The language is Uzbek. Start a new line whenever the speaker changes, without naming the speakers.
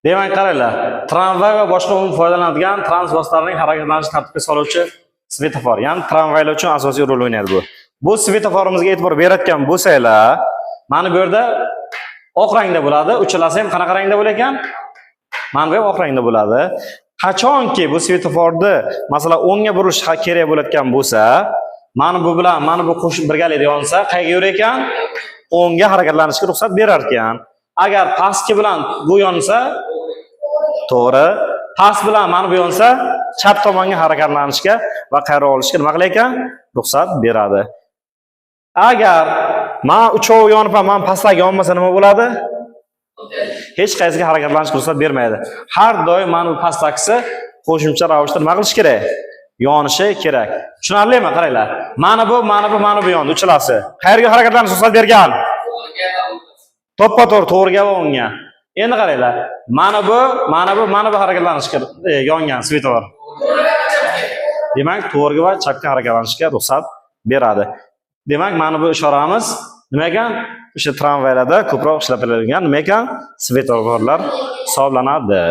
Demak, qaranglar, tramvay va boshqa umumiy foydalanadigan transport vositalarining harakatlanish tartibga soluvchi svetofor, ya'ni tramvaylar uchun asosiy rol o'ynaydi bu. Bu svetoforimizga e'tibor beratgan bo'lsanglar, mana bu yerda oq rangda bo'ladi, uchalasi ham qanaqa rangda bo'lar ekan? Mana bu ham oq rangda bo'ladi. Qachonki bu svetoforni, masalan, o'ngga burilish kerak bo'layotgan bo'lsa, mana bu bilan mana bu qo'shib birgalikda yonsa, qayerga yurar ekan? O'ngga harakatlanishga ruxsat berar ekan. Agar pastki bilan bu yonsa, to'g'ri, past bilan mana bu yonsa, chap tomonga harakatlanishga va qayra olishga nima qilar ekan? Ruxsat beradi. Agar men uchovi yonib ham men pastdagi yonmasa nima bo'ladi? Hech qaysiga harakatlanishga ruxsat bermaydi. Har doim mana bu pastdagisi qo'shimcha ravishda nima qilish kerak? Yonishi kerak. Tushunarlimi? Qaranglar. Mana bu yon uchalasi. Qayerga harakatlanishga ruxsat bergan? To'ppa-to'g'ri to'g'riga va o'ngga. Endi qaranglar. Mana bu harakatlanishga yongan svetofor. Demak, to'g'riga va chapga harakatlanishga ruxsat beradi. Demak, mana bu ishoramiz nima ekan? O'sha tramvaylarda ko'proq ishlatiladigan nima ekan? Svetoforlar hisoblanadi.